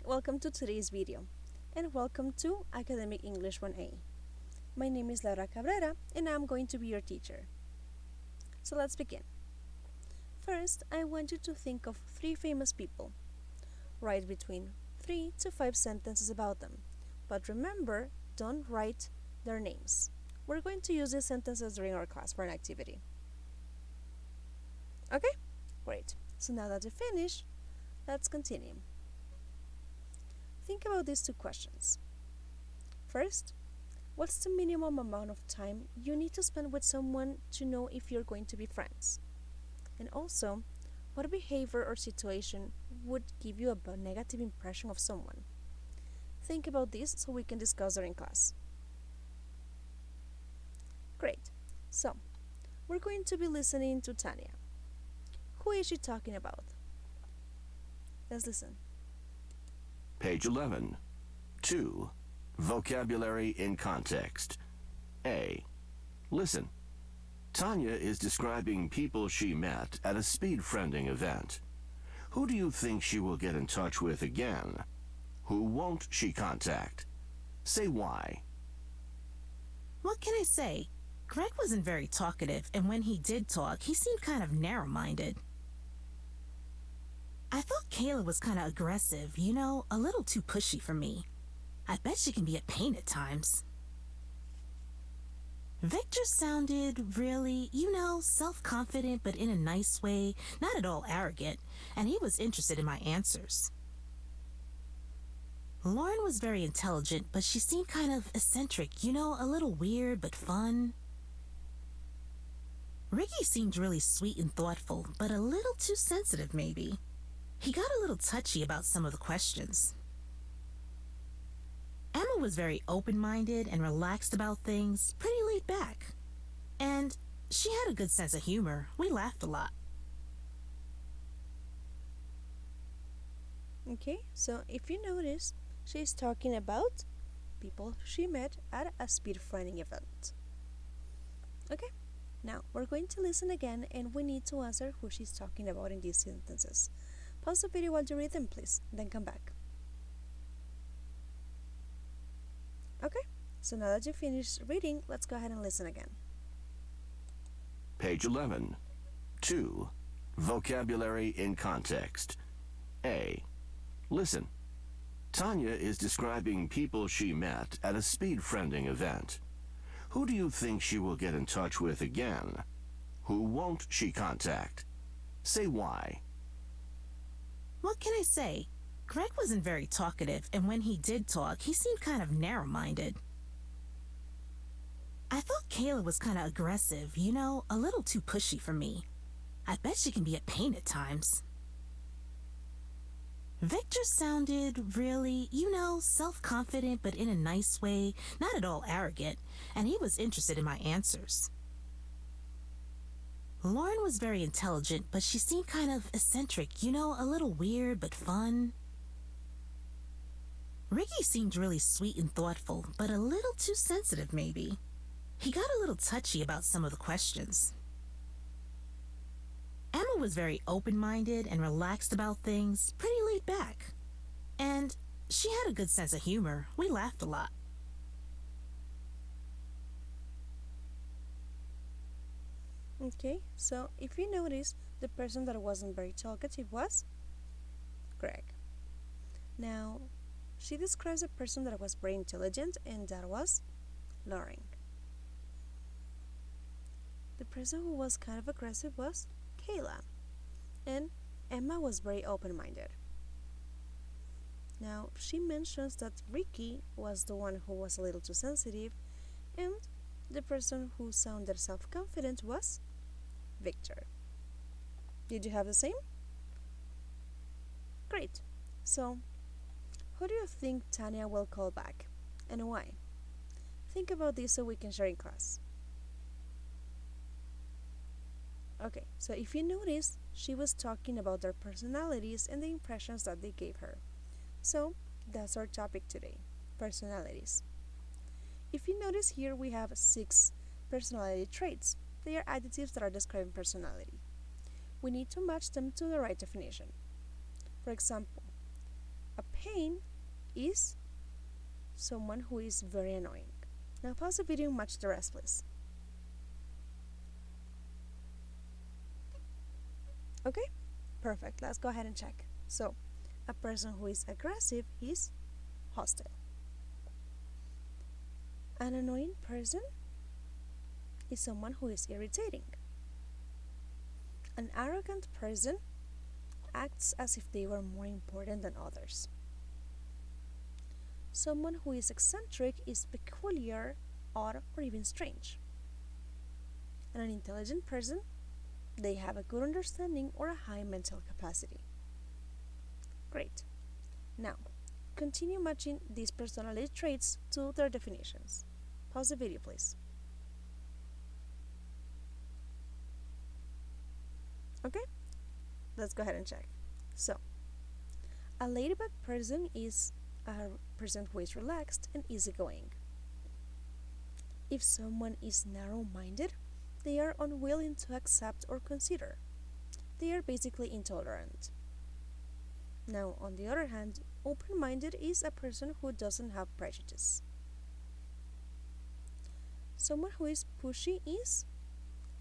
welcome to today's video, and welcome to Academic English 1A. My name is Laura Cabrera, and I'm going to be your teacher. So let's begin. First, I want you to think of 3 famous people. Write between 3 to 5 sentences about them, but remember, don't write their names. We're going to use these sentences during our class for an activity. Okay? Great. So now that you finished, let's continue. Think about these 2 questions. First, what's the minimum amount of time you need to spend with someone to know if you're going to be friends? And also, what behavior or situation would give you a negative impression of someone? Think about this so we can discuss during class. Great. So, we're going to be listening to Tanya. Who is she talking about? Let's listen. Page 11. 2. Vocabulary in context. A. Listen. Tanya is describing people she met at a speed-friending event. Who do you think she will get in touch with again? Who won't she contact? Say why. What can I say? Greg wasn't very talkative, and when he did talk, he seemed kind of narrow-minded. I thought Kayla was kind of aggressive, a little too pushy for me. I bet she can be a pain at times. Victor sounded really, self-confident but in a nice way, not at all arrogant, and he was interested in my answers. Lauren was very intelligent, but she seemed kind of eccentric, a little weird but fun. Ricky seemed really sweet and thoughtful, but a little too sensitive maybe. He got a little touchy about some of the questions. Emma was very open-minded and relaxed about things, pretty laid back. And she had a good sense of humor. We laughed a lot. Okay, so if you notice, she's talking about people she met at a speed-friending event. Okay, now we're going to listen again and we need to answer who she's talking about in these sentences. Pause the video while you read them, please, then come back. Okay, so now that you finished reading, let's go ahead and listen again. Page 11. 2. Vocabulary in context. A. Listen. Tanya is describing people she met at a speed-friending event. Who do you think she will get in touch with again? Who won't she contact? Say why. What can I say? Greg wasn't very talkative, and when he did talk, he seemed kind of narrow-minded. I thought Kayla was kind of aggressive, a little too pushy for me. I bet she can be a pain at times. Victor sounded really, self-confident but in a nice way, not at all arrogant, and he was interested in my answers. Lauren was very intelligent, but she seemed kind of eccentric, a little weird but fun. Ricky seemed really sweet and thoughtful, but a little too sensitive maybe. He got a little touchy about some of the questions. Emma was very open-minded and relaxed about things, pretty laid back. And she had a good sense of humor. We laughed a lot. Okay, so if you notice, the person that wasn't very talkative was Greg. Now, she describes a person that was very intelligent, and that was Lauren. The person who was kind of aggressive was Kayla, and Emma was very open-minded. Now, she mentions that Ricky was the one who was a little too sensitive, and the person who sounded self-confident was Victor. Did you have the same? Great. So, who do you think Tanya will call back, and why? Think about this so we can share in class. Okay, so if you notice, she was talking about their personalities and the impressions that they gave her. So, that's our topic today, personalities. If you notice here, we have 6 personality traits. They are adjectives that are describing personality. We need to match them to the right definition. For example, A pain is someone who is very annoying. Now pause the video and match the rest, please. Okay? Perfect. Let's go ahead and check. So, a person who is aggressive is hostile. An annoying person is someone who is irritating. An arrogant person acts as if they were more important than others. Someone who is eccentric is peculiar, odd, or even strange. And an intelligent person, they have a good understanding or a high mental capacity. Great. Now, continue matching these personality traits to their definitions. Pause the video, please. Okay? Let's go ahead and check. So, a ladybug person is a person who is relaxed and easygoing. If someone is narrow-minded, they are unwilling to accept or consider. They are basically intolerant. Now, on the other hand, open-minded is a person who doesn't have prejudice. Someone who is pushy is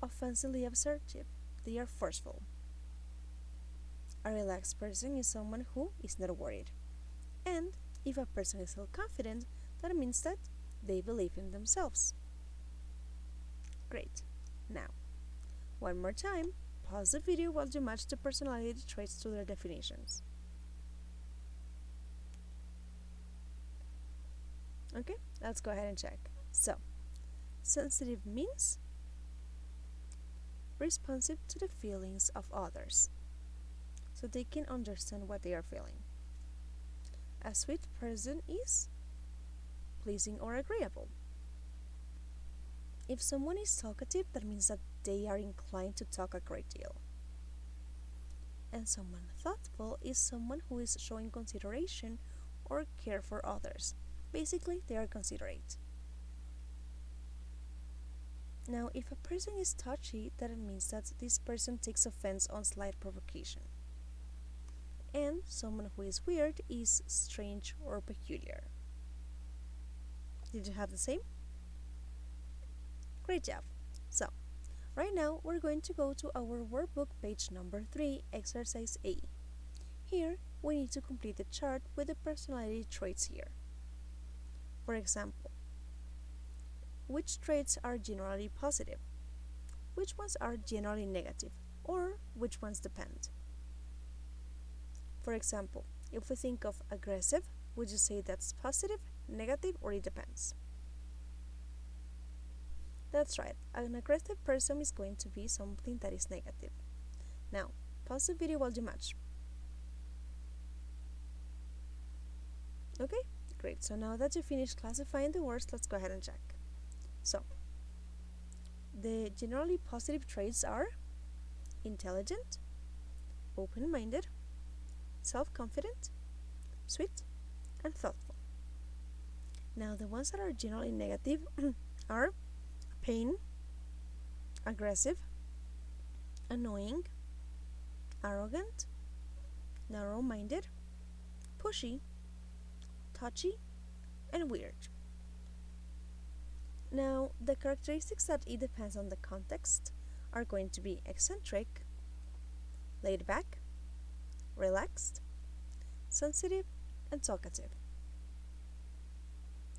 offensively assertive. They are forceful. A relaxed person is someone who is not worried. And if a person is self-confident, that means that they believe in themselves. Great. Now, one more time, pause the video while you match the personality traits to their definitions. Okay, let's go ahead and check. So, sensitive means responsive to the feelings of others, so they can understand what they are feeling. A sweet person is pleasing or agreeable. If someone is talkative, that means that they are inclined to talk a great deal. And someone thoughtful is someone who is showing consideration or care for others. Basically, they are considerate. Now, if a person is touchy, that means that this person takes offense on slight provocation. And someone who is weird is strange or peculiar. Did you have the same? Great job. So, right now we're going to go to our workbook page number 3, exercise A. Here, we need to complete the chart with the personality traits here. For example, which traits are generally positive? Which ones are generally negative? Or which ones depend? For example, if we think of aggressive, would you say that's positive, negative, or it depends? That's right, an aggressive person is going to be something that is negative. Now, pause the video while you match. Okay, great. So now that you finished classifying the words, let's go ahead and check. So, the generally positive traits are intelligent, open-minded, self-confident, sweet, and thoughtful. Now, the ones that are generally negative are pain, aggressive, annoying, arrogant, narrow-minded, pushy, touchy, and weird. Now, the characteristics that it depends on the context are going to be eccentric, laid back, relaxed, sensitive, and talkative.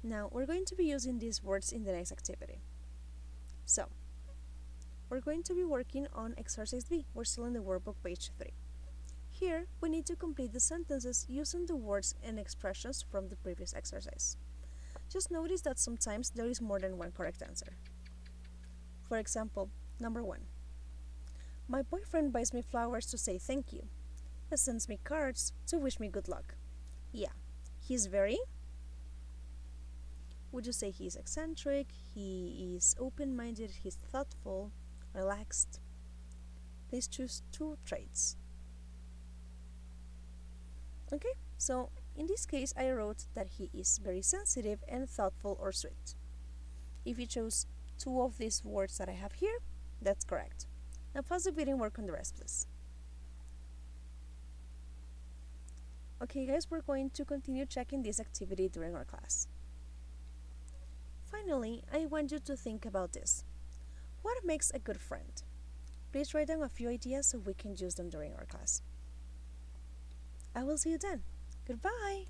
Now, we're going to be using these words in the next activity. So, we're going to be working on exercise B. We're still in the workbook page 3. Here, we need to complete the sentences using the words and expressions from the previous exercise. Just notice that sometimes there is more than one correct answer. For example, number 1. My boyfriend buys me flowers to say thank you. He sends me cards to wish me good luck. Yeah, he's very... Would you say he's eccentric, he is open-minded, he's thoughtful, relaxed? Please choose 2 traits. Okay, so in this case I wrote that he is very sensitive and thoughtful or sweet. If you chose 2 of these words that I have here, that's correct. Now pause the video and work on the rest, please. Okay, guys, we're going to continue checking this activity during our class. Finally, I want you to think about this. What makes a good friend? Please write down a few ideas so we can use them during our class. I will see you then. Goodbye!